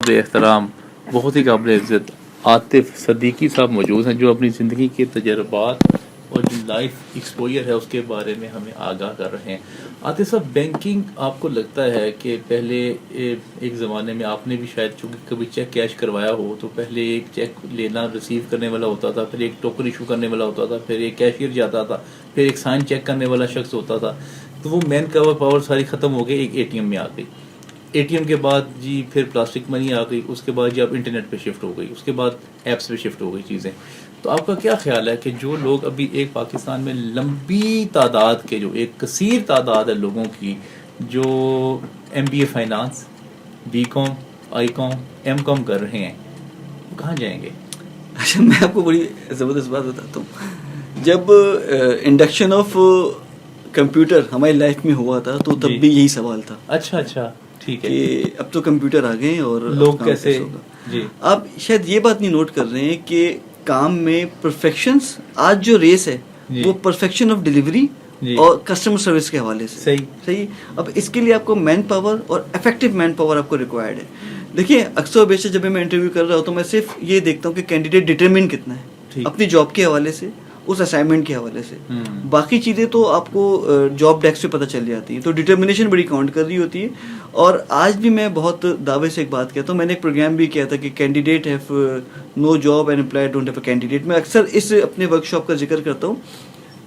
قابل احترام, بہت ہی قابل عزت عاطف صدیقی صاحب موجود ہیں, جو اپنی زندگی کے تجربات اور جو لائف ایکسپوجر ہے اس کے بارے میں ہمیں آگاہ کر رہے ہیں. عاطف صاحب, بینکنگ آپ کو لگتا ہے کہ پہلے ایک زمانے میں آپ نے بھی شاید چونکہ کبھی چیک کیش کروایا ہو, تو پہلے ایک چیک لینا ریسیو کرنے والا ہوتا تھا, پھر ایک ٹوکن ایشو کرنے والا ہوتا تھا, پھر ایک کیشیئر جاتا تھا, پھر ایک سائن چیک کرنے والا شخص ہوتا تھا, تو وہ مین کور پاور ساری ختم ہو گئی, ایک اے ٹی ایم میں آ گئی. اے ٹی ایم کے بعد جی پھر پلاسٹک منی آ گئی, اس کے بعد جی آپ انٹرنیٹ پہ شفٹ ہو گئی, اس کے بعد ایپس پہ شفٹ ہو گئی چیزیں. تو آپ کا کیا خیال ہے کہ جو لوگ ابھی ایک پاکستان میں لمبی تعداد کے, جو ایک کثیر تعداد ہے لوگوں کی جو M B A finance, B com, I com, M com کر رہے ہیں, وہ کہاں جائیں گے؟ اچھا, میں آپ کو بڑی زبردست بات بتاتا ہوں. جب انڈکشن آف کمپیوٹر ہماری لائف میں ہوا تھا تو تب بھی یہی سوال تھا. اچھا اچھا, ٹھیک ہے, کہ اب تو کمپیوٹر آ گئے اور لوگ کیسے ہوگا. جی, آپ شاید یہ بات نہیں نوٹ کر رہے ہیں کہ کام میں پرفیکشنس, آج جو ریس ہے وہ پرفیکشن آف ڈیلیوری اور کسٹمر سروس کے حوالے سے. صحیح. اب اس کے لیے آپ کو مین پاور اور افیکٹو مین پاور آپ کو ریکوائرڈ ہے. دیکھیے, اکثر و بیشتر جب میں انٹرویو کر رہا ہوں تو میں صرف یہ دیکھتا ہوں کہ کینڈیڈیٹ ڈٹرمن کتنا ہے اپنی جاب کے حوالے سے, اس اسائنمنٹ کے حوالے سے. باقی چیزیں تو آپ کو جاب ڈیسک سے پتہ چل جاتی ہیں, تو ڈٹرمنیشن بڑی کاؤنٹ کر رہی ہوتی ہے. اور آج بھی میں بہت دعوے سے ایک بات کہتا ہوں, میں نے ایک پروگرام بھی کیا تھا کہ candidate have no job and employer don't have a candidate. میں اکثر اس اپنے ورک شاپ کا ذکر کرتا ہوں.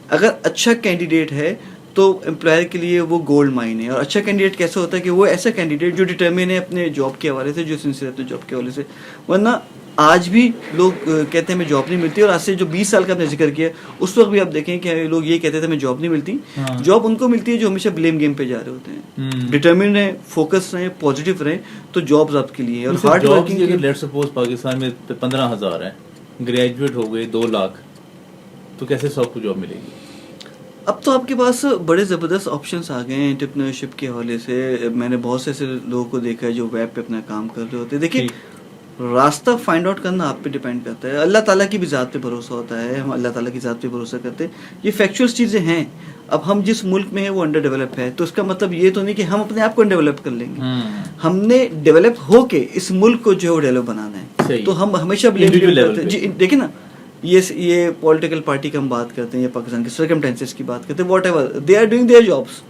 اگر اچھا کینڈیڈیٹ ہے تو امپلائر کے لیے وہ گولڈ مائن ہے. اور اچھا کینڈیڈیٹ کیسے ہوتا ہے کہ وہ ایسا کینڈیڈیٹ جو ڈٹرمن ہے اپنے جاب کے حوالے سے, جو سنسیئر اپنے جاب کے حوالے سے. ورنہ آج بھی لوگ کہتے ہیں ہمیں جاب نہیں ملتی, اور آج سے جو 20 سال کا آپ نے ذکر کیا اس وقت بھی آپ دیکھیں کہ لوگ یہ کہتے تھے ہمیں جاب نہیں ملتی. جاب ان کو ملتی ہے جو ہمیشہ بلیم گیم پہ جا رہے ہوتے ہیں. ڈٹرمن رہیں, فوکس رہیں, پازیٹیو رہیں, تو جابز آپ کے لیے. اور ہارڈ ورکنگ, اگر لیٹ سپوز پاکستان میں 15,000 ہیں, گریجویٹ ہو گئے 2 لاکھ, تو کیسے سب کو جاب ملے گی؟ اب تو آپ کے پاس بڑے زبردست آپشنس آ گئے ہیں انٹرپرینورشپ کے حوالے سے. میں نے بہت سے ایسے لوگوں کو دیکھا ہے جو ویب پہ اپنا کام کر رہے ہوتے ہیں. دیکھیے, راستہ فائنڈ آؤٹ کرنا آپ پہ ڈیپینڈ کرتا ہے. اللہ تعالیٰ کی بھی ذات پہ بھروسہ ہوتا ہے, ہم اللہ تعالیٰ کی ذات پہ بھروسہ کرتے ہیں. یہ فیکچوئل چیزیں ہیں. اب ہم جس ملک میں ہیں وہ انڈر ڈیولپ ہے, تو اس کا مطلب یہ تو نہیں کہ ہم اپنے آپ کو ڈیولپ کر لیں گے. ہم نے ڈیولپ ہو کے اس ملک کو جو ہے وہ ڈیولپ بنانا ہے. تو ہم ہمیشہ جی دیکھیں نا, یہ پولیٹیکل پارٹی کا ہم بات کرتے ہیں یا پاکستان کے سرکمسٹانسز کی بات کرتے ہیں, whatever they are doing their jobs.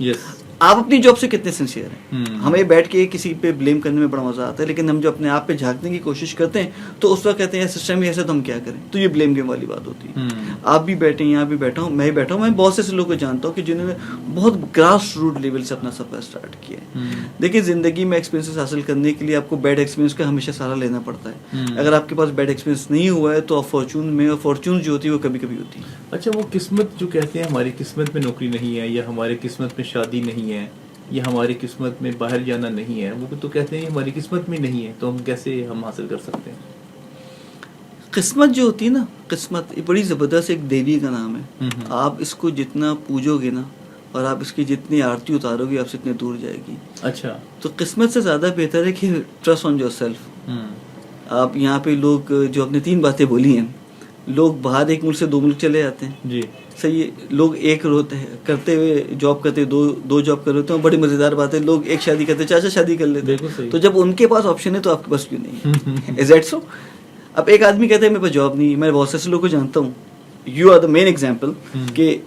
آپ اپنی جاب سے کتنے سنسیئر ہیں؟ ہمیں بیٹھ کے کسی پہ بلیم کرنے میں بڑا مزہ آتا ہے, لیکن ہم جو اپنے آپ پہ جھانکنے کی کوشش کرتے ہیں تو اس وقت کہتے ہیں سسٹم ہی ایسا, تو ہم کیا کریں. تو یہ بلیم گیم والی بات ہوتی ہے. آپ بھی بیٹھے ہیں, یہاں بھی بیٹھا ہوں, میں بھی بیٹھا ہوں. میں بہت سے ایسے لوگوں کو جانتا ہوں کہ جنہوں نے بہت گراس روٹ لیول سے اپنا سفر اسٹارٹ کیا ہے. دیکھیے, زندگی میں ایکسپیرینس حاصل کرنے کے لیے آپ کو بیڈ ایکسپیرینس کا ہمیشہ سہارا لینا پڑتا ہے. اگر آپ کے پاس بیڈ ایکسپیرینس نہیں ہوا ہے تو آپ فارچون میں, اور فارچون جو ہوتی ہے وہ کبھی کبھی ہوتی ہے. اچھا, وہ قسمت جو کہتے ہیں ہماری قسمت میں نوکری نہیں ہے, یا ہماری قسمت میں شادی نہیں ہے, یا ہماری قسمت میں باہر جانا نہیں ہے, وہ تو کہتے ہیں ہماری قسمت میں نہیں ہے, تو ہم کیسے ہم حاصل کر سکتے ہیں؟ قسمت جو ہوتی ہے نا, قسمت یہ بڑی زبردست ایک دیوی کا نام ہے. آپ اس کو جتنا پوجو گے نا, اور آپ اس کی جتنی آرتی اتارو گے, آپ سے اتنے دور جائے گی. اچھا, تو قسمت سے زیادہ بہتر ہے کہ ٹرسٹ آن یور سیلف. آپ یہاں پہ لوگ جو اپنے 3 باتیں بولی ہیں, لوگ باہر ایک ملک سے 2 ملک چلے جاتے ہیں. جی صحیح ہے. لوگ ایک روتے ہیں کرتے ہوئے جاب کرتے, دو جاب کر رہے ہوتے ہیں. بڑی مزیدار بات ہے, لوگ ایک شادی کرتے, 4 شادی کر لیتے ہیں. تو جب ان کے پاس آپشن ہے تو آپ کے پاس کیوں نہیں ہے؟ Is that so? اب ایک آدمی کہتا ہے میرے پاس جاب نہیں. میں بہت سے لوگوں کو جانتا ہوں, you are the main example, کہ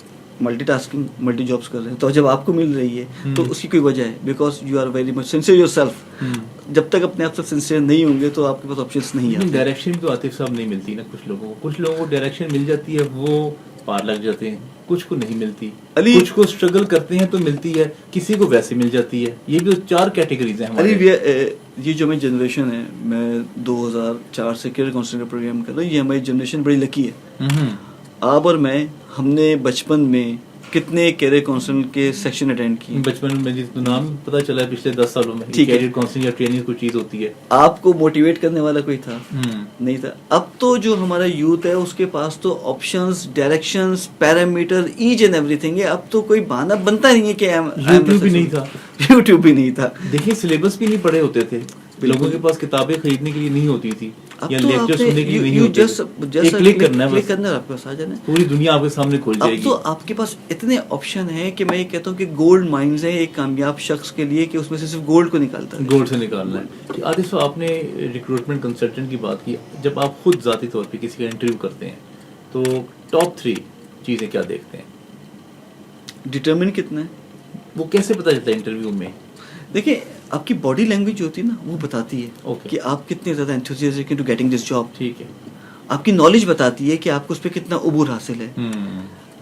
ملٹی ٹاسکنگ, ملٹی جابس کر رہے ہیں. تو جب آپ کو مل رہی ہے تو اس کی کوئی وجہ ہے, because you are very much sincere yourself. جب تک اپنے آپ سے سنسیئر نہیں ہوں گے تو آپ کے پاس آپشنس نہیں ہیں. ڈائریکشن تو عاطف صاحب نہیں ملتی نا کچھ لوگوں کو. کچھ لوگوں کو ڈائریکشن مل جاتی ہے, وہ پار لگ جاتے ہیں, کچھ کو نہیں ملتی. کچھ کو اسٹرگل کرتے ہیں تو ملتی ہے, کسی کو ویسے مل جاتی ہے. یہ بھی 4 کیٹیگریز ہیں ہماری. یہ جو ہماری جنریشن ہے, میں 2004 سے کیریئر کاؤنسلنگ کا پروگرام کر رہا ہوں. یہ ہماری جنریشن بڑی لکی ہے. آپ اور میں, ہم نے بچپن میں کتنے کیریئر کاؤنسلنگ کے سیکشن اٹینڈ کیے. بچپن میں جس نام پتہ چلا ہے پچھلے 10 سالوں میں کیریئر کاؤنسلنگ یا ٹریننگ کوئی چیز ہوتی ہے. آپ کو موٹیویٹ کرنے والا کوئی تھا نہیں تھا. اب تو جو ہمارا یوتھ ہے اس کے پاس تو options, directions, parameter, each and everything ہے. اب تو کوئی بہانہ بنتا نہیں ہے کہ یوٹیوب بھی نہیں تھا. یوٹیوب بھی نہیں تھا. دیکھیے, سلیبس بھی نہیں پڑھے ہوتے تھے. لوگوں کے پاس کتابیں خریدنے کے لیے نہیں ہوتی تھی یا تو لیکچر سننے کے لیے نہیں ہوتے تھے. ایک کلک کرنا ہے بس, آپ کے پاس آ جانا ہے, پوری دنیا آپ کے سامنے کھل جائے گی. اب تو آپ کے پاس اتنے آپشن ہیں کہ میں یہ کہتا ہوں کہ گولڈ مائنز ہیں ایک کامیاب شخص کے لیے کہ اس میں سے صرف گولڈ کو نکالتا ہے, گولڈ سے نکالنا ہے. عاطف صاحب, آپ نے ریکروٹمنٹ کنسلٹنٹ کی بات کی, جب آپ خود ذاتی طور پہ کسی کا انٹرویو کرتے ہیں تو ٹاپ 3 چیزیں کیا دیکھتے ہیں؟ ڈٹرمن کتنا ہے, وہ کیسے پتہ چلتا ہے انٹرویو میں؟ دیکھیں آپ کی باڈی لینگویج جو ہوتی ہے نا وہ بتاتی ہے کہ آپ کتنے زیادہ انتھوسیاسٹک ٹو گیٹنگ دس جاب. ٹھیک ہے. آپ کی نالج بتاتی ہے کہ آپ کو اس پہ کتنا عبور حاصل ہے.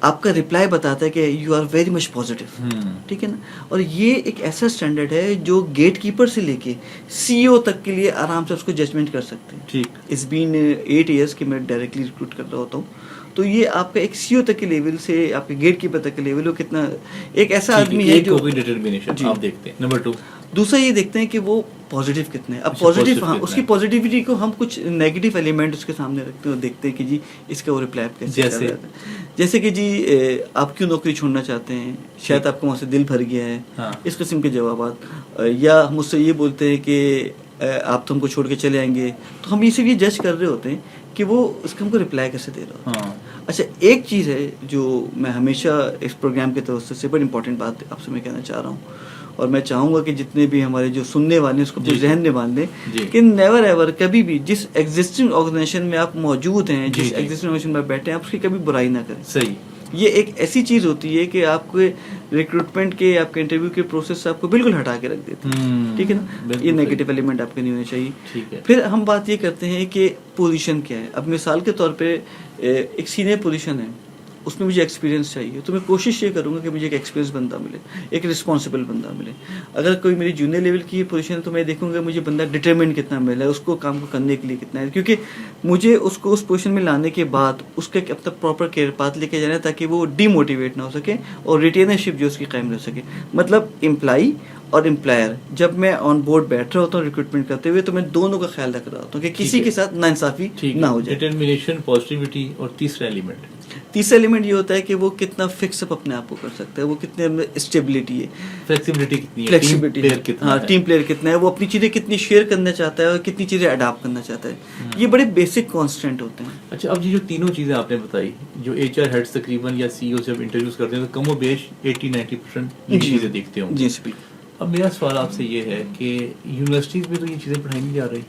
آپ کا رپلائی بتاتا ہے کہ you are very much positive. ٹھیک ہے نا, اور یہ ایک ایسا اسٹینڈرڈ ہے جو گیٹ کیپر سے لے کے سی او تک کے لیے آرام سے اس کو ججمنٹ کر سکتے ہیں. ٹھیک. اٹس بین 8 ایئرس کہ میں ڈائریکٹلی ریکروٹ کر رہا ہوتا ہوں, تو یہ آپ کا ایک سی او تک کے لیول سے آپ کے گیٹ کیپر تک کے لیول وہ کتنا ایک ایسا آدمی ہے جو ڈٹرمنیشن آپ دیکھتے ہیں. نمبر 2 دوسرا یہ دیکھتے ہیں کہ وہ پازیٹیو کتنے ہیں. اب پازیٹیو, ہاں, اس کی پازیٹیوٹی کو ہم کچھ نیگیٹو ایلیمنٹ اس کے سامنے رکھتے ہیں اور دیکھتے ہیں کہ جی اس کا وہ ریپلائی کیسے کر رہا ہے. جیسے کہ جی آپ کیوں نوکری چھوڑنا چاہتے ہیں, شاید آپ کو وہاں سے دل بھر گیا ہے, اس قسم کے جوابات. یا مجھ سے یہ بولتے ہیں کہ آپ تو ہم کو چھوڑ کے چلے آئیں گے, تو ہم یہ جج کر رہے ہوتے ہیں کہ وہ اس کا ہم کو ریپلائی کیسے دے رہا ہے. اچھا, ایک چیز ہے جو میں ہمیشہ اس پروگرام کے توسط سے بڑی امپورٹنٹ بات آپ سے میں کہنا چاہ رہا ہوں, اور میں چاہوں گا کہ جتنے بھی ہمارے جو سننے والے ہیں اس کو ذہن میں باندھ لیں کہ نیور ایور کبھی بھی جس ایگزسٹنگ آرگنائزیشن میں آپ موجود ہیں, جس ایگزسٹنگ آرگنائزیشن میں بیٹھے ہیں, آپ اس کی کبھی برائی نہ کریں. صحیح. یہ ایک ایسی چیز ہوتی ہے کہ آپ کو ریکروٹمنٹ کے, آپ کے انٹرویو کے پروسیس سے آپ کو بالکل ہٹا کے رکھ دیتے ہیں. ٹھیک ہے نا, یہ نیگیٹو ایلیمنٹ آپ کے نہیں ہونے چاہیے. پھر ہم بات یہ کرتے ہیں کہ پوزیشن کیا ہے. اب مثال کے طور پہ ایک سینئر پوزیشن ہے, اس میں مجھے ایکسپیرینس چاہیے, تو میں کوشش یہ کروں گا کہ مجھے ایک ایکسپیرینس بندہ ملے, ایک رسپانسبل بندہ ملے. اگر کوئی میری جونیئر لیول کی پوزیشن ہے تو میں دیکھوں گا مجھے بندہ ڈٹرمنٹ کتنا ملا ہے, اس کو کام کو کرنے کے لیے کتنا ہے, کیونکہ مجھے اس کو اس پوزیشن میں لانے کے بعد اس کا ایک اپنا پراپر کیریئر پاتھ لے کے جانا ہے تاکہ وہ ڈی موٹیویٹ نہ ہو سکے اور ریٹینرشپ جو اس کی قائم رہ سکے. مطلب امپلائی اور امپلائر, جب میں آن بورڈ بیٹھ رہا ہوتا ہوں ریکروٹمنٹ کرتے ہوئے, تو میں دونوں کا خیال رکھ رہا ہوتا ہوں کہ کسی کے ساتھ ناانصافی نہ ہو جائے. ڈٹرمنیشن, پازیٹیوٹی, اور تیسرا ایلیمنٹ یہ ہوتا ہے کہ وہ کتنا فکس اپ اپنے آپ کو کر سکتا ہے, وہ کتنے اسٹیبلٹی ہے, فلیکسیبلٹی, ہاں, ٹیم پلیئر کتنا ہے, وہ اپنی چیزیں کتنی شیئر کرنا چاہتا ہے اور کتنی چیزیں اڈاپٹ کرنا چاہتا ہے. یہ بڑے بیسک کانسٹینٹ ہوتے ہیں. اچھا, اب یہ جو تینوں چیزیں آپ نے بتائی, جو ایچ آر ہیڈس تقریباً یا سی او جب انٹرویوز کرتے ہیں تو کم و بیش 80-90% یہ چیزیں دیکھتے ہوں. جی جی. اب میرا سوال آپ سے یہ ہے کہ یونیورسٹیز میں تو یہ چیزیں پڑھائی نہیں جا رہی,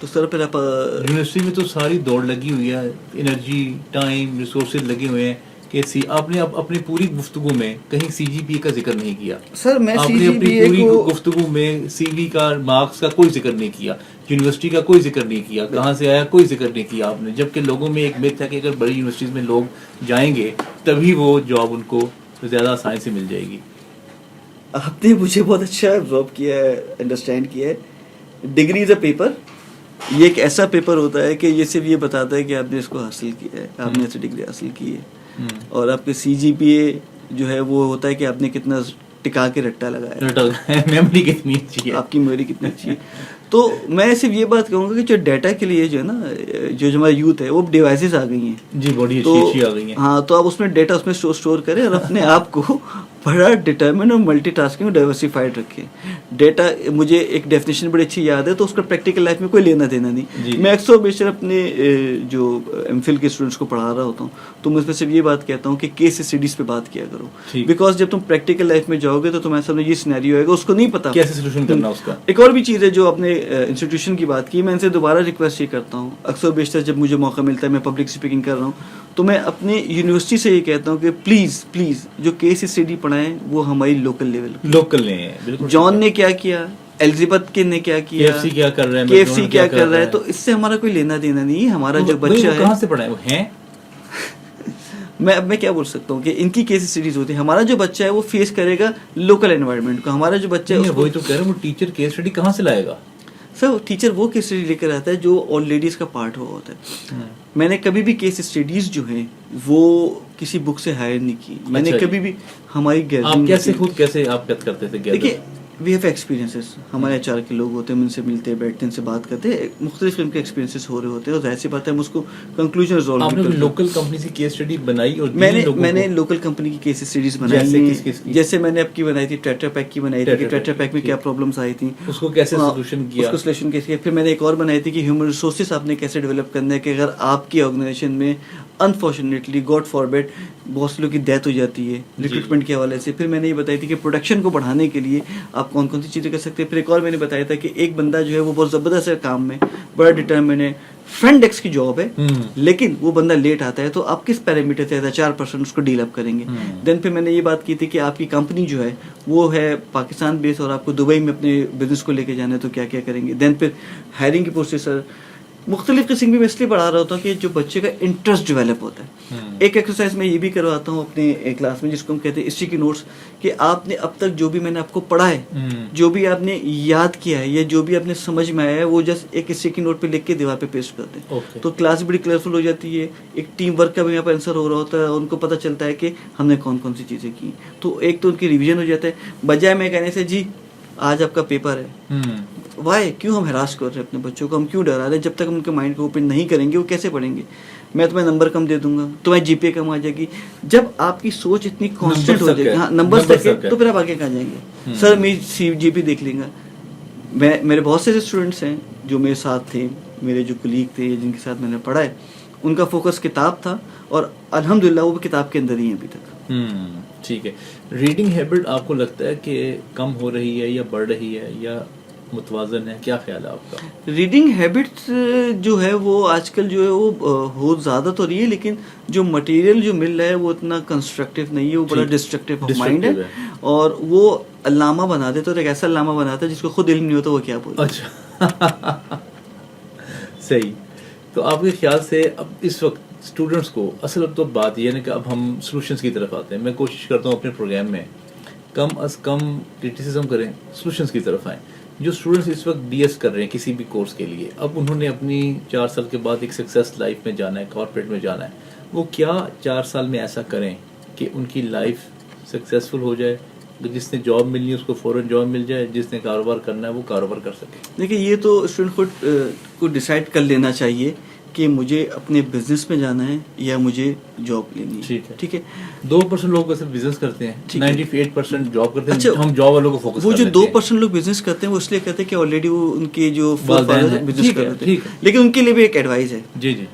تو سر پھر آپ یونیورسٹی میں تو ساری دوڑ لگی ہوئی ہے, انرجی, ٹائم, ریسورسز لگے ہوئے ہیں کہ آپ نے اپنی پوری گفتگو میں کہیں سی جی پی کا ذکر نہیں کیا. سر میں آپ نے اپنی پوری گفتگو میں سی وی کا, مارکس کا کوئی ذکر نہیں کیا, یونیورسٹی کا کوئی ذکر نہیں کیا, کہاں سے آیا کوئی ذکر نہیں کیا آپ نے. جبکہ لوگوں میں ایک میتھ ہے کہ اگر بڑی یونیورسٹیز میں لوگ جائیں گے تبھی وہ جاب ان کو زیادہ آسانی سے مل جائے گی. آپ نے مجھے بہت اچھا ابزرو کیا ہے, انڈرسٹینڈ کیا ہے. ڈگری از اے پیپر, یہ ایک ایسا پیپر ہوتا ہے کہ یہ صرف یہ بتاتا ہے کہ آپ نے اس کو حاصل کیا ہے, آپ نے ایسی ڈگری حاصل کی ہے, اور آپ کے سی جی پی اے جو ہے وہ ہوتا ہے کہ آپ نے کتنا ٹکا کے رٹا لگایا, میموری کتنی اچھی ہے, آپ کی میموری کتنی اچھی ہے. تو میں صرف یہ بات کہوں گا کہ جو ڈیٹا کے لیے جو ہے نا, جو ہمارا یوتھ ہے وہ ڈیوائسز آ گئی ہیں. جی, بڑی اچھی آ گئی ہیں. ہاں, تو آپ اس میں ڈیٹا اس میں اسٹور کریں اور اپنے آپ کو بڑا ڈٹرمن اور ملٹی ٹاسکنگ اور ڈائیورسفائڈ رکھیں. ڈیٹا, مجھے ایک ڈیفینیشن بڑی اچھی یاد ہے, تو اس کا پریکٹیکل لائف میں کوئی لینا دینا نہیں. میں اکثر بیشتر اپنے جو ایم فل کے اسٹوڈنٹس کو پڑھا رہا ہوتا ہوں تو میں اس میں صرف یہ بات کہتا ہوں کہ کیس اسٹڈیز پہ بات کیا کرو, بیکاز جب تم پریکٹیکل لائف میں جاؤ گے تو تمہارے سامنے یہ سینیریو آئے گا, اس کو نہیں پتا کیسے سولوشن کرنا اس کا. ایک اور بھی چیز ہے جو آپ نے انسٹیٹیوشن کی بات کی, میں ان سے دوبارہ ریکویسٹ یہ کرتا ہوں, اکثر بیشتر جب مجھے موقع ملتا ہے, میں پبلک اسپیکنگ کر رہا ہوں, تو میں اپنے یونیورسٹی سے یہ کہتا ہوں کہ پلیز جو کیس اسٹڈی پڑھائیں وہ ہماری لوکل لوکل ہیں. جان نے کیا کیا, الزبتھ نے کیا کیا, KFC کیا کر رہا ہے, KFC کیا کر رہا ہے, تو اس سے ہمارا کوئی لینا دینا نہیں ہے. ہمارا جو بچہ ہے کہاں سے پڑھا ہے وہ ہیں, میں کیا بول سکتا ہوں کہ ان کی کیس اسٹڈیز ہوتی ہے. ہمارا جو بچہ ہے وہ فیس کرے گا لوکل انوائرمنٹ کو. ہمارا جو بچہ ہے وہی تو کہہ رہا ہوں, وہ ٹیچر کیس اسٹڈی کہاں سے لائے گا. سر ٹیچر وہ کیس اسٹڈی لے کر آتا ہے جو آل لیڈیز کا پارٹ ہوا ہوتا ہے. میں نے کبھی بھی کیس اسٹڈیز جو ہیں وہ کسی بک سے ہائر نہیں کی. میں نے کبھی بھی ہماری آپ کیسے خود کیسے آپ کرتے تھے. دیکھیے وی ہیو ایکسپیرینسز. ہمارے HR کے لوگ ہوتے ہیں, ہم ان سے ملتے ہیں, بیٹھتے ہیں, ان سے بات کرتے ہیں, مختلف قسم کے ایکسپیرینسز ہو رہے ہوتے ہیں, اور ظاہر سی بات ہے ہم اس کو کنکلوژن ریزالو کرتے ہیں. آپ نے لوکل کمپنی کی کیس اسٹڈی بنائی؟ اور میں نے لوکل کمپنی کی کیس اسٹڈیز بنائی ہیں, جیسے میں نے اب کی بنائی تھی ٹیٹرا پیک کی بنائی تھی کہ ٹیٹرا پیک میں کیا پرابلمس آئی تھیں, اس کو کیسے سولوشن کیا, اس کو سولوشن کیسے کیا. پھر میں نے ایک اور بنائی تھی کہ ہیومن ریسورسز آپ نے کیسے ڈیولپ کرنا ہے کہ اگر آپ کی آرگنائزیشن میں انفارچونیٹلی گاڈ فاربیڈ بہت سے لوگوں کی ڈیتھ ہو جاتی ہے ریکروٹمنٹ کے حوالے سے. پھر میں نے یہ بتائی تھی کہ پروڈکشن کو بڑھانے کے لیے آپ کون کون سی چیزیں کر سکتے ہیں. پھر ایک اور میں نے بتایا تھا کہ ایک بندہ جو ہے وہ بہت زبردست ہے کام میں, بڑا ڈٹرمن ہے, فرنٹ ڈیسک کی جاب ہے, لیکن وہ بندہ لیٹ آتا ہے, تو آپ کس پیرامیٹر سے 4% اس کو ڈیل اپ کریں گے. دین پھر میں نے یہ بات کی تھی کہ آپ کی کمپنی جو ہے وہ ہے پاکستان بیس اور آپ کو دبئی میں اپنے بزنس کو لے کے جانا ہے, تو کیا کیا کریں گے. دین پھر ہائرنگ کی پروسیسر مختلف قسم کی میں اس لیے پڑھا رہا ہوتا ہوں کہ جو بچے کا انٹرسٹ ڈیولپ ہوتا ہے. ایک ایکسرسائز میں یہ بھی کرواتا ہوں اپنے کلاس میں جس کو ہم کہتے ہیں ہسٹری کی نوٹس, کہ آپ نے اب تک جو بھی میں نے آپ کو پڑھا ہے, جو بھی آپ نے یاد کیا ہے, یا جو بھی آپ نے سمجھ میں آیا ہے, وہ جسٹ ایک ہسٹری کی نوٹ پہ لکھ کے دیوار پہ پیسٹ کرتے ہیں. تو کلاس بڑی کلیئرفل ہو جاتی ہے, ایک ٹیم ورک کا بھی یہاں پہ آنسر ہو رہا ہوتا ہے, ان کو پتہ چلتا ہے کہ ہم نے کون کون سی چیزیں کی. تو ایک تو ان کی ریویژن ہو جاتا ہے, بجائے میں کہنے سے جی آج آپ کا پیپر ہے, وائی کیوں ہم ہراس کر رہے ہیں اپنے بچوں کو, ہم کیوں ڈرا رہے ہیں. جب تک ہم ان کے مائنڈ کو اوپن نہیں کریں گے وہ کیسے پڑھیں گے. میں تمہیں نمبر کم دے دوں گا, تمہیں جی پی کم آ جائے گی. جب آپ کی سوچ اتنی کانسٹنٹ ہو جائے گی, ہاں نمبر تک ہے, تو پھر آپ آگے کہاں جائیں گے. سر میں جی پی دیکھ لیں گا. میرے بہت سے اسٹوڈنٹس ہیں جو میرے ساتھ تھے, میرے جو کلیگ تھے جن کے ساتھ میں نے پڑھا ہے, ان کا فوکس کتاب تھا, اور الحمدللہ وہ بھی کتاب کے اندر ہی ہیں ابھی تک. ٹھیک ہے. ریڈنگ ہیبٹ آپ کو لگتا ہے کہ کم ہو رہی ہے یا بڑھ رہی ہے یا متوازن ہے, کیا خیال ہے آپ کا؟ ریڈنگ ہیبٹ جو ہے وہ آج کل جو ہے وہ بہت زیادہ تو رہی ہے, لیکن جو مٹیریل جو مل رہا ہے وہ اتنا کنسٹرکٹیو نہیں ہے, وہ بڑا ڈسٹرکٹیو آف مائنڈ ہے, اور وہ علامہ بنا دیتا ہے, ایک ایسا علامہ بناتا ہے جس کو خود علم نہیں ہوتا وہ کیا بولتا. اچھا صحیح. تو آپ کے خیال سے اب اس وقت اسٹوڈنٹس کو اصل اب تو بات یہ ہے کہ اب ہم سولوشنس کی طرف آتے ہیں. میں کوشش کرتا ہوں اپنے پروگرام میں کم از کم کرٹیسزم کریں, سولوشنس کی طرف آئیں. جو اسٹوڈنٹس اس وقت ڈی ایس کر رہے ہیں کسی بھی کورس کے لیے, اب انہوں نے اپنی 4 سال کے بعد ایک سکسیس لائف میں جانا ہے, کارپوریٹ میں جانا ہے, وہ کیا 4 سال میں ایسا کریں کہ ان کی لائف سکسیزفل ہو جائے, جس نے جاب ملنی ہے اس کو فوراً جاب مل جائے, جس نے کاروبار کرنا ہے وہ کاروبار کر سکے. دیکھیے یہ تو اسٹوڈنٹ خود کو ڈیسائیڈ کر لینا چاہیے کہ مجھے اپنے بزنس میں جانا ہے یا مجھے جاب لینی ہے. ٹھیک ہے. 2% لوگ ویسے بزنس کرتے ہیں, 98% جاب کرتے ہیں. ہم جاب والوں کو فوکس, وہ جو 2% لوگ بزنس کرتے ہیں وہ اس لیے کرتے ہیں کہ آلریڈی وہ ان کے جو بزنس کر رہے تھے, لیکن ان کے لیے بھی ایک ایڈوائز ہے. جی جی,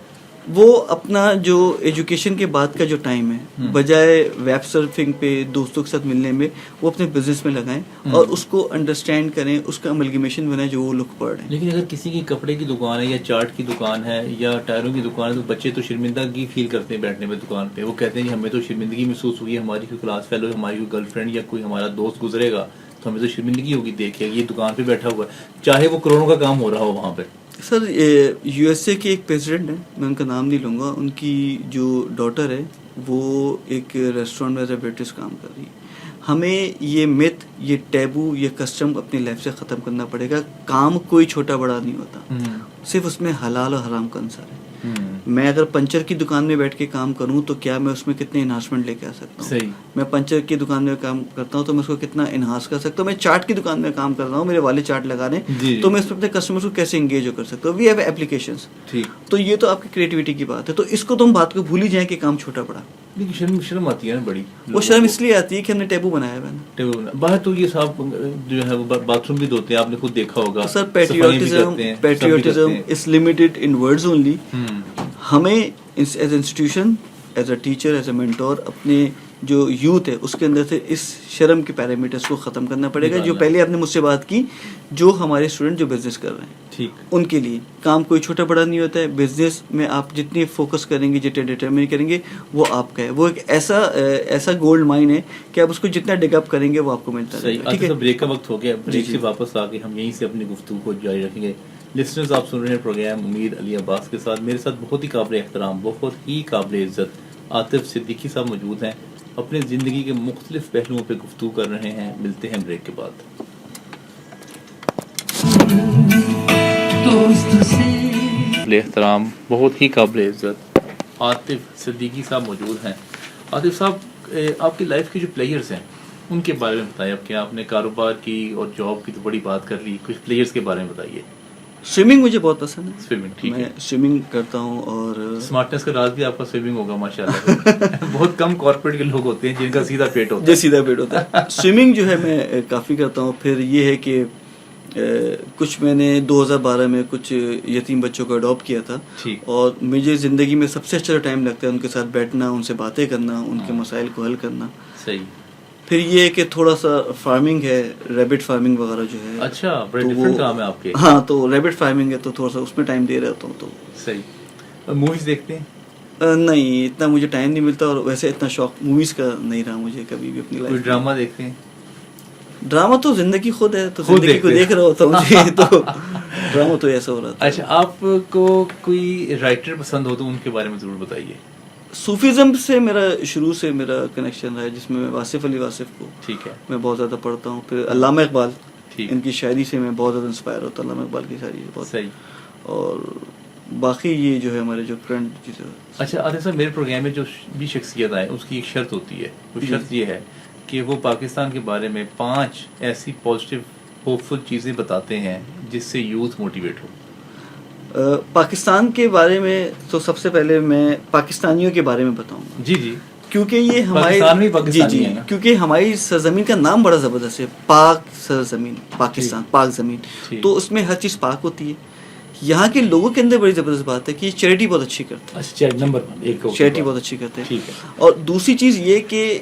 وہ اپنا جو ایجوکیشن کے بعد کا جو ٹائم ہے بجائے ویب سرفنگ پہ دوستوں کے ساتھ ملنے میں وہ اپنے بزنس میں لگائیں اور اس کو انڈرسٹینڈ کریں, اس کا املگمیشن بنائیں جو وہ لوگ پڑھ رہے ہیں. لیکن اگر کسی کی کپڑے کی دکان ہے یا چارٹ کی دکان ہے یا ٹائروں کی دکان ہے تو بچے تو شرمندگی فیل کرتے ہیں بیٹھنے میں دکان پہ. وہ کہتے ہیں کہ ہمیں تو شرمندگی محسوس ہوئی, ہماری کوئی کلاس فیلو, ہماری کوئی گرل فرینڈ یا کوئی ہمارا دوست گزرے گا تو ہمیں تو شرمندگی ہوگی دیکھے یہ دکان پہ بیٹھا ہوا ہے, چاہے وہ کروڑوں کا کام ہو رہا ہو وہاں پہ. سر یو ایس اے کے ایک پریزیڈنٹ ہیں, میں ان کا نام نہیں لوں گا, ان کی جو ڈاٹر ہے وہ ایک ریسٹورینٹ میں ایز اے ویٹریس کام کر رہی ہے. ہمیں یہ میتھ, یہ ٹیبو, یہ کسٹم اپنی لائف سے ختم کرنا پڑے گا. کام کوئی چھوٹا بڑا نہیں ہوتا, صرف اس میں حلال اور حرام کا عنصر ہے. میں اگر پنچر کی دکان میں بیٹھ کے کام کروں تو کیا میں اس میں کتنے انہانسمنٹ لے کے آ سکتا ہوں. میں پنچر کی دکان میں کام کرتا ہوں تو میں اس کو کتنا انہانس کر سکتا ہوں. میں چارٹ کی دکان میں کام کر رہا ہوں, میرے والے چارٹ لگا رہے ہیں, تو میں اس پہ اپنے کسٹمر کو کیسے انگیج کر سکتا ہوں. We have applications. تو یہ تو آپ کی کریٹیوٹی کی بات ہے, تو اس کو تو ہم بات کو بھول ہی جائیں کہ کام چھوٹا بڑا. شرم آتی ہے نا بڑی, وہ شرم اس لیے آتی ہے کہ ہم نے ٹیبو بنایا ہے. ٹیبو باہر تو یہ صاحب جو ہے باتھ روم بھی دھوتے ہیں, آپ نے خود دیکھا ہوگا. Sir patriotism is limited in words only. ہمیں as a institution, as a teacher, as a mentor اپنے جو یوتھ ہے اس کے اندر سے اس شرم کے پیرامیٹرس کو ختم کرنا پڑے گا. جو پہلے آپ نے مجھ سے بات کی, جو ہمارے اسٹوڈنٹ جو بزنس کر رہے ہیں ان کے لیے کام کوئی چھوٹا بڑا نہیں ہوتا ہے. بزنس میں آپ جتنی فوکس کریں گے, جتنے ڈیٹرمن کریں گے, وہ آپ کا ہے. وہ ایک ایسا گولڈ مائن ہے کہ آپ اس کو جتنا ڈگ اپ کریں گے وہ آپ کو ملتا ہے. ٹھیک ہے, بریک کا وقت ہو گیا, بریک سے واپس آ کے ہم یہیں سے اپنی گفتگو کو جاری رکھیں گے. لسنرز, آپ سن رہے ہیں پروگرام امید علی عباس کے ساتھ. میرے ساتھ بہت ہی قابل احترام, بہت ہی قابل عزت عاطف صدیقی صاحب موجود ہیں. اپنے زندگی کے مختلف پہلوؤں پہ گفتگو کر رہے ہیں. ملتے ہیں بریک کے بعد. قابل احترام, بہت ہی قابل عزت عاطف صدیقی صاحب موجود ہیں. عاطف صاحب, آپ کی لائف کے جو پلیئرز ہیں ان کے بارے میں بتائیں. اب کیا آپ نے کاروبار کی اور جاب کی تو بڑی بات کر لی, کچھ پلیئرس کے بارے میں بتائیے. سوئمنگ مجھے بہت پسند ہے. سوئمنگ, ٹھیک ہے. میں سوئمنگ کرتا ہوں, اور اسمارٹنیس کا راز بھی آپ کا سوئمنگ ہوگا ماشاءاللہ. بہت کم کارپوریٹ کے لوگ ہوتے ہیں جن کا سیدھا پیٹ ہوتا ہے. سیدھا پیٹ ہوتا ہے. سوئمنگ جو ہے میں کافی کرتا ہوں. پھر یہ ہے کہ کچھ میں نے 2012 میں کچھ یتیم بچوں کو اڈاپٹ کیا تھا, اور مجھے زندگی میں سب سے اچھا ٹائم لگتا ہے ان کے ساتھ بیٹھنا, ان سے باتیں کرنا, ان کے مسائل کو حل کرنا. صحیح. پھر یہ ہے کہ تھوڑا سا فارمنگ ہے, ریبٹ فارمنگ وغیرہ جو ہے. اچھا, بڑے ڈیفرنٹ کام ہے آپ کے. ہاں, تو ریبٹ فارمنگ ہے تو تھوڑا سا اس میں ٹائم دے رہتا ہوں. تو صحیح. موویز دیکھتے ہیں؟ نہیں, اتنا مجھے ٹائم نہیں ملتا, اور ویسے اتنا شوق موویز کا نہیں رہا مجھے کبھی بھی اپنی لائف. کوئی ڈرامہ دیکھتے ہیں؟ ڈرامہ تو زندگی خود ہے, تو زندگی کو دیکھ رہا ہوتا ہوں. تو ڈرامہ تو ایسا ہو رہا تھا. اچھا, آپ کو کوئی رائٹر پسند ہو تو ان کے بارے میں ضرور بتائیے. صوفیزم سے میرا شروع سے میرا کنیکشن رہا ہے, جس میں واصف علی واصف کو ٹھیک ہے میں بہت زیادہ پڑھتا ہوں. پھر علامہ اقبال, ٹھیک, ان کی شاعری سے میں بہت زیادہ انسپائر ہوتا ہوں. علامہ اقبال کی شاعری بہت صحیح. اور باقی یہ جو ہے ہمارے جو کرنٹ چیزیں. اچھا عاطف صاحب, میرے پروگرام میں جو بھی شخصیت آئے اس کی ایک شرط ہوتی ہے. وہ شرط یہ ہے کہ وہ پاکستان کے بارے میں 5 ایسی پازیٹیو ہوپ فل چیزیں بتاتے ہیں جس سے یوتھ موٹیویٹ ہو. پاکستان کے بارے میں تو سب سے پہلے میں پاکستانیوں کے بارے میں بتاؤں گا. جی جی, کیونکہ یہ ہماری کیونکہ ہماری سرزمین کا نام بڑا زبردست ہے, پاک سرزمین, پاکستان, پاک زمین. تو اس میں ہر چیز پاک ہوتی ہے. یہاں کے لوگوں کے اندر بڑی زبردست بات ہے کہ یہ چیریٹی بہت اچھی کرتے ہیں. نمبر 1 چیریٹی بہت اچھی کرتے ہیں. اور دوسری چیز یہ کہ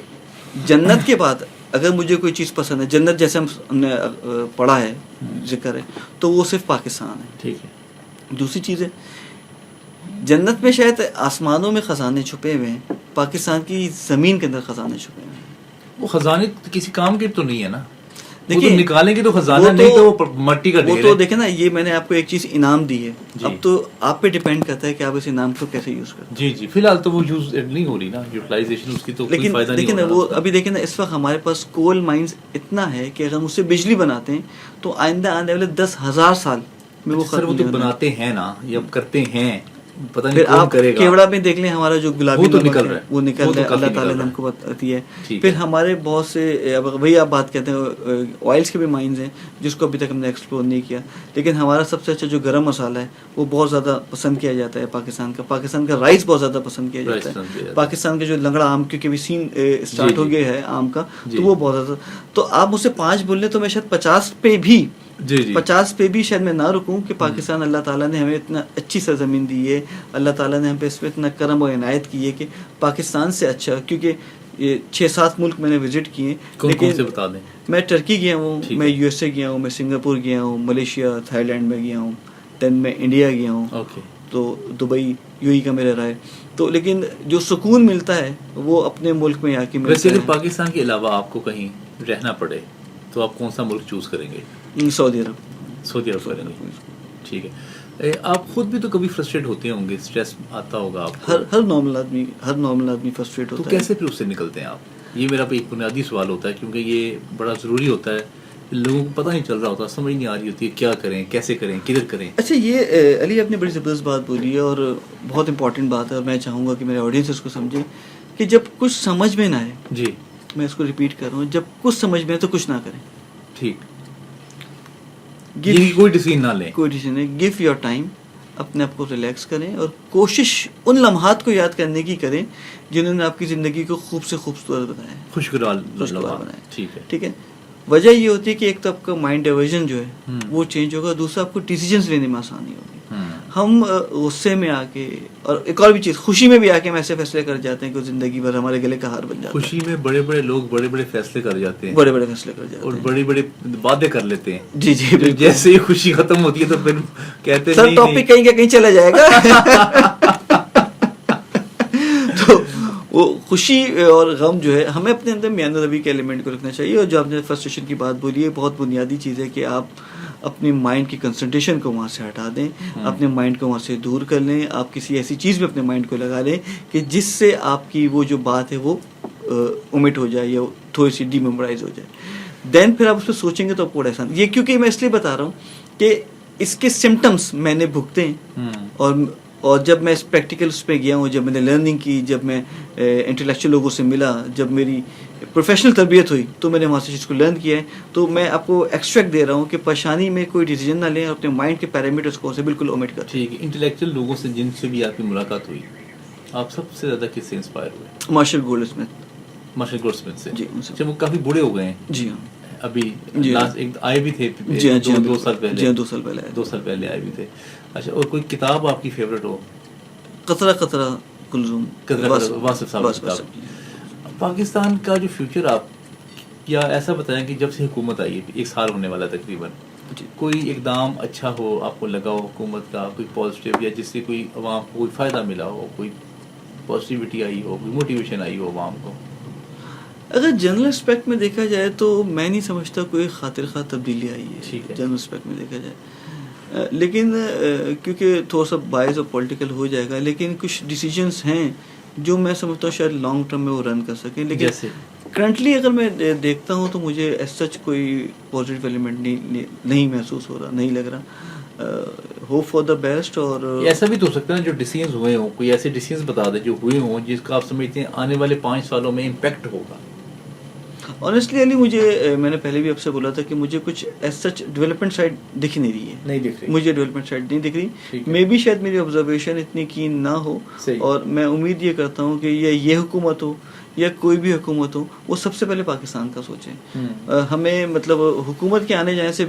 جنت کے بعد اگر مجھے کوئی چیز پسند ہے, جنت جیسے ہم نے پڑھا ہے, ذکر ہے, تو وہ صرف پاکستان ہے. ٹھیک ہے. دوسری چیز ہے, جنت میں شاید آسمانوں میں خزانے چھپے ہوئے ہیں, پاکستان کی زمین کے اندر خزانے چھپے ہوئے ہیں. وہ خزانے کسی کام کے تو نہیں ہے نا, دیکھیں نکالیں گے تو خزانہ نہیں تو وہ مٹی کا ڈھیر ہے. وہ تو دیکھیں نا, یہ میں نے آپ کو ایک چیز انعام دی ہے, اب تو آپ پہ ڈیپینڈ کرتا ہے کہ آپ اس انعام کو کیسے یوز کرتے ہیں. جی جی, فی الحال تو وہ یوز نہیں ہو رہی نا, یوٹیلائزیشن اس کی تو کوئی فائدہ نہیں ہو رہا. وہ ابھی دیکھیں نا, اس وقت ہمارے پاس کول مائنز اتنا ہے کہ اگر ہم اس سے بجلی بناتے ہیں تو آئندہ آنے والے 10,000 سال میں وہ ختم. وہ تو بناتے ہیں نا, یا کرتے ہیں, پتہ پھر نہیں کون آپ کرے گا. کیوڑا میں دیکھ لیں, ہمارا جو گلابی وہ تو نکل رہا ہے, وہ نکل رہا ہے, اللہ تعالیٰ نے ہم کو بتاتی ہے. پھر ہمارے بہت سے, وہی آپ بات کہتے ہیں آئلس کے بھی مائنز ہیں جس کو ابھی تک ہم نے ایکسپلور نہیں کیا. لیکن ہمارا سب سے اچھا جو گرم مسالہ ہے وہ بہت زیادہ پسند کیا جاتا ہے پاکستان کا. پاکستان کا رائس بہت زیادہ پسند کیا جاتا ہے. پاکستان کا جو لنگڑا آم, کیونکہ ابھی سین اسٹارٹ ہو گیا ہے آم کا, تو وہ بہت زیادہ. تو آپ مجھ سے 5 بول لیں تو میں شاید 50 پہ بھی 50 پہ بھی شاید میں نہ رکوں کہ پاکستان اللہ تعالیٰ نے ہمیں اتنا اچھی سرزمین دی ہے, اللہ تعالیٰ نے ہم پہ اس پہ اتنا کرم و عنایت کی ہے کہ پاکستان سے اچھا, کیونکہ یہ 6-7 ملک میں نے وزٹ کیے. کون سے بتا دیں؟ میں ٹرکی گیا ہوں, میں USA گیا ہوں, میں سنگاپور گیا ہوں, ملیشیا, تھائی لینڈ میں گیا ہوں, دین میں انڈیا گیا ہوں, تو دبئی UAE کا میرا رہا ہے. تو لیکن جو سکون ملتا ہے وہ اپنے ملک میں آ کے ملتا ہے. ویسے اگر پاکستان کے علاوہ آپ کو کہیں رہنا پڑے تو آپ کون سا ملک چوز کریں گے؟ سعودی عرب. سعودی عرب کریں گے, ٹھیک ہے. آپ خود بھی تو کبھی فرسٹریٹ ہوتے ہوں گے, اسٹریس آتا ہوگا آپ کو. ہر نارمل آدمی فرسٹریٹ ہوتا ہے. تو کیسے پھر اس سے نکلتے ہیں آپ؟ یہ میرا ایک بنیادی سوال ہوتا ہے, کیونکہ یہ بڑا ضروری ہوتا ہے. لوگوں کو پتہ نہیں چل رہا ہوتا, سمجھ نہیں آ رہی ہوتی ہے کیا کریں, کیسے کریں, کدھر کریں. اچھا, یہ علی آپ نے بڑی زبردست بات بولی ہے, اور بہت امپورٹنٹ بات ہے, اور میں چاہوں گا کہ میرے آڈینس اس کو سمجھے کہ جب کچھ سمجھ میں نہ آئے, جی میں اس کو ریپیٹ کر رہا ہوں, جب کچھ سمجھ میں آئے تو کچھ نہ کریں. ٹھیک, کوئی ڈیسیژن نہ لیں. کوئی ڈیسیژن نہیں. گیو یور ٹائم, اپنے آپ کو ریلیکس کریں, اور کوشش ان لمحات کو یاد کرنے کی کریں جنہوں نے آپ کی زندگی کو خوب سے خوبصورت بنایا ہے, خوشگوار بنایا. ٹھیک ہے. وجہ یہ ہوتی ہے کہ ایک تو آپ کا مائنڈ ڈائیورژن جو ہے وہ چینج ہوگا, دوسرا آپ کو ڈیسیجنس لینے میں آسانی ہوگی. ہم غصے میں آ کے, اور ایک اور بھی چیز, خوشی میں بھی آ کے ہم ایسے فیصلے کر جاتے ہیں کہ زندگی بھر ہمارے گلے کا ہار بن جاتا ہے. خوشی میں بڑے بڑے لوگ بڑے بڑے فیصلے کر جاتے ہیں, بڑے بڑے فیصلے کر جاتے ہیں, اور بڑے بڑے وعدے کر لیتے ہیں. جی جی, جیسے ہی خوشی ختم ہوتی ہے تو پھر کہتے ہیں سر ٹاپک کہیں کا کہیں چلا جائے گا. تو وہ خوشی اور غم جو ہے ہمیں اپنے اندر میان روی کے ایلیمنٹ کو رکھنا چاہیے. اور جو آپ نے فرسٹریشن کی بات بولی ہے, بہت بنیادی چیز ہے کہ آپ اپنے مائنڈ کی کنسنٹریشن کو وہاں سے ہٹا دیں, اپنے مائنڈ کو وہاں سے دور کر لیں. آپ کسی ایسی چیز میں اپنے مائنڈ کو لگا لیں کہ جس سے آپ کی وہ جو بات ہے وہ اومٹ ہو جائے یا تھوڑی سی ڈی میمورائز ہو جائے. دین پھر آپ اس پہ سوچیں گے تو آپ کو بڑا آسان. یہ کیونکہ میں اس لیے بتا رہا ہوں کہ اس کے سمٹمس میں نے بھگتے ہیں, اور اور جب میں اس پریکٹیکل اس پہ گیا ہوں, جب میں نے لرننگ کی, جب میں انٹلیکچوئل لوگوں سے ملا, جب میری پروفیشنل تربیت ہوئی, تو میں نے وہاں سے چیز کو لرن کیا ہے. تو میں آپ کو ایکسٹریکٹ دے رہا ہوں کہ پریشانی میں کوئی ڈیسیجن نہ لیں اور اپنے مائنڈ کے پیرامیٹرس کو سے بالکل اومٹ کریں. ٹھیک ہے. انٹلیکچوئل لوگوں سے جن سے بھی آپ کی ملاقات ہوئی, آپ سب سے زیادہ کس سے انسپائر ہوئے؟ Marshall Goldsmith. Marshall Goldsmith سے؟ جی. اچھا, وہ کافی بوڑھے ہو گئے ہیں. جی ہاں. ابھی جی لاسٹ ایک آئے بھی تھے, جی ہاں, 2 سال پہلے. جی ہاں, 2 سال پہلے. 2 سال پہلے آئے بھی تھے. اچھا, اور کوئی کتاب آپ کی فیوریٹ ہو؟ قطرہ قطرہ کلثوم, واصف صاحب کی کتاب. پاکستان کا جو فیوچر آپ کیا ایسا بتائیں کہ جب سے حکومت آئی ہے, 1 سال ہونے والا تقریباً, کوئی اقدام اچھا ہو آپ کو لگا ہو حکومت کا, کوئی پازیٹیو, یا جس سے کوئی عوام کو کوئی فائدہ ملا ہو, کوئی پازیٹیوٹی آئی ہو, کوئی موٹیویشن آئی ہو عوام کو؟ اگر جنرل اسپیکٹ میں دیکھا جائے تو میں نہیں سمجھتا کوئی خاطر خواہ تبدیلی آئی ہے. ٹھیک ہے. جنرل اسپیکٹ میں دیکھا جائے, لیکن کیونکہ تھوڑا سا باعث اور پولیٹیکل ہو جائے گا, لیکن کچھ ڈیسیجنس ہیں جو میں سمجھتا ہوں شاید لانگ ٹرم میں وہ رن کر سکیں. لیکن کرنٹلی اگر میں دیکھتا ہوں تو مجھے ایز سچ کوئی پازیٹیو ایلیمنٹ نہیں محسوس ہو رہا, نہیں لگ رہا. Hope for the best. اور ایسا بھی تو ہو سکتا ہے جو ڈیسیژنز ہوئے ہوں, کوئی ایسے ڈیسیژنز بتا دیں جو ہوئے ہوں جس کا آپ سمجھتے ہیں آنے والے 5 سالوں میں امپیکٹ ہوگا. آنیسٹلی علی, مجھے میں نے پہلے بھی آپ سے بولا تھا کہ مجھے کچھ ایز سچ ڈیولپمنٹ سائڈ دکھ نہیں رہی ہے. نہیں دکھ رہی مجھے ڈیولپمنٹ سائڈ نہیں دکھ رہی. مے بی شاید میری آبزرویشن اتنی کین نہ ہو, اور میں امید یہ کرتا ہوں کہ یہ حکومت ہو یا کوئی بھی حکومت ہو, وہ سب سے پہلے پاکستان کا سوچیں. ہمیں مطلب حکومت کے آنے جانے سے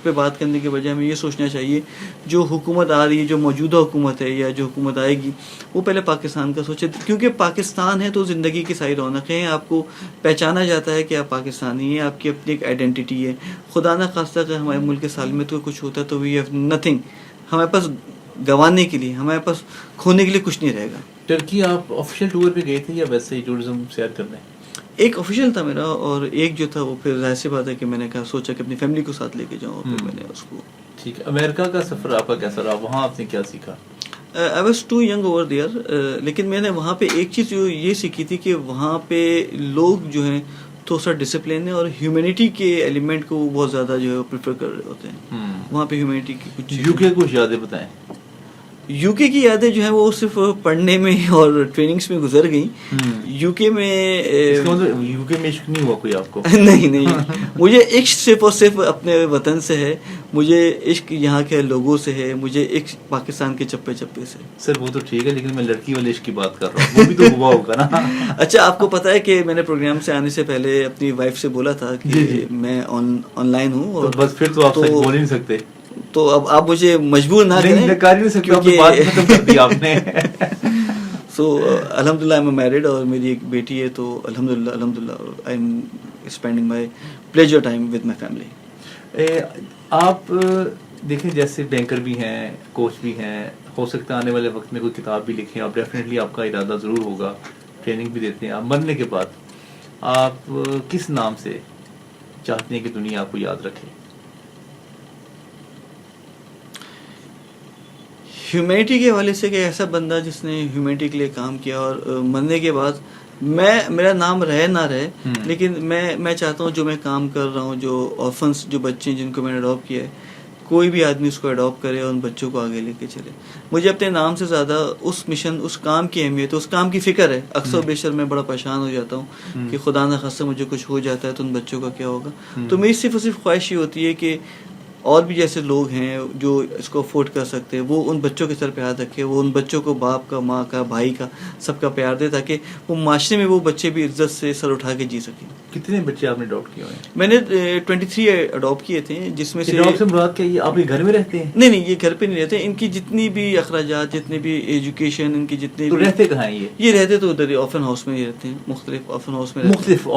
پہ بات کرنے کے بجائے ہمیں یہ سوچنا چاہیے جو حکومت آ رہی ہے, جو موجودہ حکومت ہے یا جو حکومت آئے گی, وہ پہلے پاکستان کا سوچے. کیونکہ پاکستان ہے تو زندگی کی ساری رونقیں ہیں, آپ کو پہچانا جاتا ہے کہ آپ پاکستانی ہیں, آپ کی اپنی ایک آئیڈینٹی ہے. خدا نہ خواستہ اگر ہمارے ملک کے سالمیت کو کچھ ہوتا ہے تو وی ہیو نتھنگ. ہمارے پاس گنوانے کے لیے, ہمارے پاس کھونے کے لیے کچھ نہیں رہے گا. ٹرکی آپ آفیشیل ٹور پہ گئے تھے یا ویسے ہی ٹورزم سیر کرنے؟ ایک آفیشیل تھا میرا, اور ایک جو تھا وہ پھر ظاہر سی بات ہے کہ میں نے کہا سوچا کہ اپنی فیملی کو ساتھ لے کے جاؤں, اور پھر میں نے اس کو. ٹھیک ہے. امریکہ کا سفر آپ کا کیسا رہا, وہاں آپ نے کیا سیکھا؟ I was too young over there, لیکن میں نے وہاں پہ ایک چیز جو یہ سیکھی تھی کہ وہاں پہ لوگ جو ہیں تھوڑا سا ڈسپلن ہے, اور ہیومینٹی کے ایلیمنٹ کو بہت زیادہ جو ہے پریفر کر رہے ہوتے ہیں. وہاں پہ ہیومینٹی کی کچھ. یو کے کچھ یادیں بتائیں. یو کے کی یادیں جو ہیں وہ صرف پڑھنے میں اور ٹریننگز میں گزر گئیں. یو کے میں یو کے میں عشق نہیں ہوا کوئی آپ کو؟ نہیں, مجھے عشق صرف اور صرف اپنے وطن سے ہے, مجھے عشق یہاں کے لوگوں سے ہے, مجھے عشق پاکستان کے چپے چپے سے. سر وہ تو ٹھیک ہے, لیکن میں لڑکی والے عشق کی بات کر رہا ہوں, وہ بھی تو ہوا ہوگا نا. اچھا, آپ کو پتا ہے کہ میں نے پروگرام سے آنے سے پہلے اپنی وائف سے بولا تھا کہ میں آن لائن ہوں, اور بس پھر تو آپ سچ بول ہی نہیں سکتے. تو اب آپ مجھے مجبور نہ کریں. سو الحمدللہ آئی ایم میرڈ, اور میری ایک بیٹی ہے, تو الحمدللہ I am spending my pleasure time with my family. آپ دیکھیں جیسے بینکر بھی ہیں, کوچ بھی ہیں, ہو سکتا ہے آنے والے وقت میں کوئی کتاب بھی لکھیں, آپ ڈیفینیٹلی آپ کا ارادہ ضرور ہوگا, ٹریننگ بھی دیتے ہیں. آپ مرنے کے بعد آپ کس نام سے چاہتے ہیں کہ دنیا آپ کو یاد رکھے؟ ہیومینٹی کے حوالے سے کہ ایسا بندہ جس نے ہیومینٹی کے لیے کام کیا, اور مرنے کے بعد میرا نام رہے نہ رہے, لیکن میں چاہتا ہوں جو میں کام کر رہا ہوں, جو آرفنس, جو بچے جن کو میں نے اڈاپٹ کیا ہے, کوئی بھی آدمی اس کو اڈاپٹ کرے اور ان بچوں کو آگے لے کے چلے. مجھے اپنے نام سے زیادہ اس مشن, اس کام کی اہمیت, اس کام کی فکر ہے. اکثر بیشتر میں بڑا پریشان ہو جاتا ہوں کہ خدا نہ خواستہ مجھے کچھ ہو جاتا ہے تو ان بچوں کا کیا ہوگا. تو میری صرف اور صرف خواہش یہ ہوتی ہے کہ اور بھی جیسے لوگ ہیں جو اس کو افورڈ کر سکتے ہیں, وہ ان بچوں کے سر پہ ہاتھ رکھے, وہ ان بچوں کو باپ کا, ماں کا, بھائی کا, سب کا پیار دے, تاکہ وہ معاشرے میں وہ بچے بھی عزت سے سر اٹھا کے جی سکیں. کتنے بچے آپ نے اڈاپٹ کیے ہوئے ہیں؟ میں نے 23 اڈاپٹ کیے تھے, جس میں سے مراد کیا یہ آپ کے گھر میں رہتے ہیں؟ نہیں, یہ گھر پہ نہیں رہتے. ان کی جتنی بھی اخراجات, جتنی بھی ایجوکیشن, ان کی جتنی بھی. رہتے کہاں ہیں یہ رہتے تو ادھر آرفن ہاؤس میں ہی رہتے ہیں, مختلف آرفن ہاؤس میں, مختلف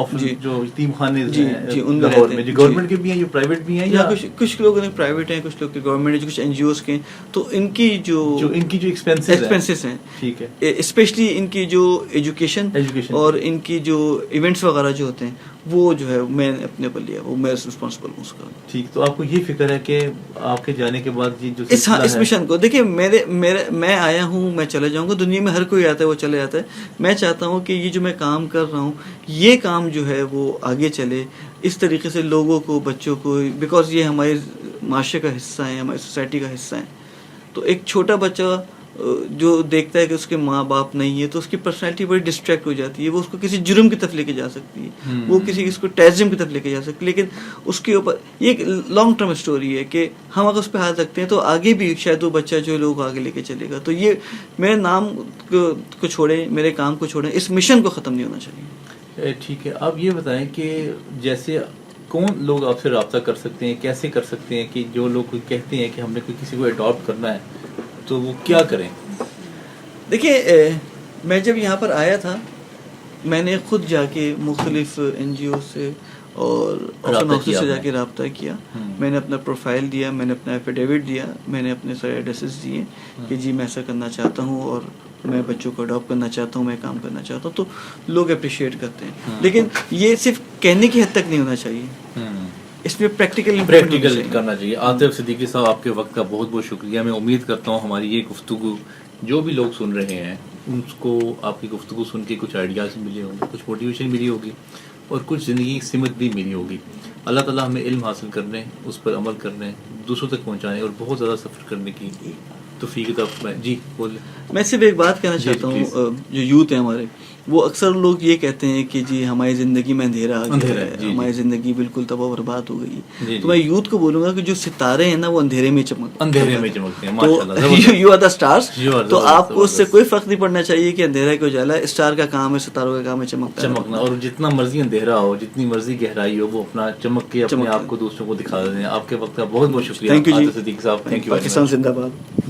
جو یتیم خانے جی ان میں رہتے ہیں. گورنمنٹ کے بھی ہیں, جو پرائیویٹ بھی ہیں, یا کچھ لوگ پرائیویٹ ہیں, کچھ لوگ کے گورنمنٹ ہیں, کچھ این جی اوز کے. تو ان کی جو ایکسپینسز ہیں, ٹھیک ہے, اسپیشلی ان کی جو ایجوکیشن اور ان کی جو ایونٹس وغیرہ جو ہوتے ہیں, وہ جو ہے میں نے اپنے پر لیا, وہ میں رسپانسبل ہوں اس کا. ٹھیک, تو آپ کو یہ فکر ہے کہ آپ کے جانے کے بعد جو اس مشن کو دیکھیں, میں آیا ہوں, میں چلا جاؤں گا. دنیا میں ہر کوئی آتا ہے, وہ چلے جاتا ہے. میں چاہتا ہوں کہ یہ جو میں کام کر رہا ہوں, یہ کام جو ہے وہ آگے چلے اس طریقے سے, لوگوں کو, بچوں کو, بیکاز یہ ہمارے معاشرے کا حصہ ہے, ہماری سوسائٹی کا حصہ ہے. تو ایک چھوٹا بچہ جو دیکھتا ہے کہ اس کے ماں باپ نہیں ہے تو اس کی پرسنالٹی بڑی ڈسٹریکٹ ہو جاتی ہے, وہ اس کو کسی جرم کی طرف لے کے جا سکتی ہے, وہ کسی اس کو ٹیررزم کی طرف لے کے جا سکتی ہے. لیکن اس کے اوپر یہ ایک لانگ ٹرم اسٹوری ہے کہ ہم اگر اس پہ ہاتھ رکھتے ہیں تو آگے بھی شاید وہ بچہ جو لوگ آگے لے کے چلے گا. تو یہ میرے نام کو چھوڑیں, میرے کام کو چھوڑیں, اس مشن کو ختم نہیں ہونا چاہیے. ٹھیک ہے, آپ یہ بتائیں کہ جیسے کون لوگ آپ سے رابطہ کر سکتے ہیں, کیسے کر سکتے ہیں, کہ جو لوگ کہتے ہیں کہ ہم نے کوئی کسی کو اڈاپٹ کرنا ہے تو وہ کیا کریں؟ دیکھیے, میں جب یہاں پر آیا تھا میں نے خود جا کے مختلف این جی او سے اور آفس سے جا کے رابطہ کیا. میں نے اپنا پروفائل دیا, میں نے اپنا ایفیڈیوٹ دیا, میں نے اپنے سارے ایڈریسز دیے کہ جی میں ایسا کرنا چاہتا ہوں اور میں بچوں کو اڈاپٹ کرنا چاہتا ہوں, میں کام کرنا چاہتا ہوں. تو لوگ اپریشیٹ کرتے ہیں, لیکن یہ صرف کہنے کی حد تک نہیں ہونا چاہیے, اس میں پریکٹیکل کرنا چاہیے. عاطف صدیقی صاحب, آپ کے وقت کا بہت بہت شکریہ. میں امید کرتا ہوں ہماری یہ گفتگو جو بھی لوگ سن رہے ہیں ان کو آپ کی گفتگو سن کے کچھ آئیڈیاز ملے ہوں گے, کچھ موٹیویشن ملی ہوگی اور کچھ زندگی کی سمت بھی ملی ہوگی. اللہ تعالیٰ ہمیں علم حاصل کرنے, اس پر عمل کرنے, دوسروں تک پہنچانے اور بہت زیادہ سفر کرنے کی توفیق عطا فرمائے. جی بولیں. میں صرف ایک بات کہنا چاہتا ہوں, جو یوتھ ہے ہمارے, وہ اکثر لوگ یہ کہتے ہیں کہ جی ہماری زندگی میں اندھیرا آ گیا ہے, ہماری زندگی بالکل تباہ و برباد ہو گئی. تو میں یوتھ کو بولوں گا کہ جو ستارے ہیں نا وہ اندھیرے میں چمکتے ہیں, تو یو آر دا اسٹارز. تو آپ کو اس سے کوئی فرق نہیں پڑنا چاہیے کہ اندھیرا کا اجالا, اسٹار کا کام ہے, ستاروں کا کام ہے چمکنا. اور جتنا مرضی اندھیرا ہو, جتنی مرضی گہرائی ہو, وہ اپنا چمک کے اپنے آپ کو دوسروں کو دکھا دیں. آپ کے وقت کا بہت بہت شکریہ. تھینک یو جی. صدیق صاحب, تھینک یو. پاکستان زندہ باد.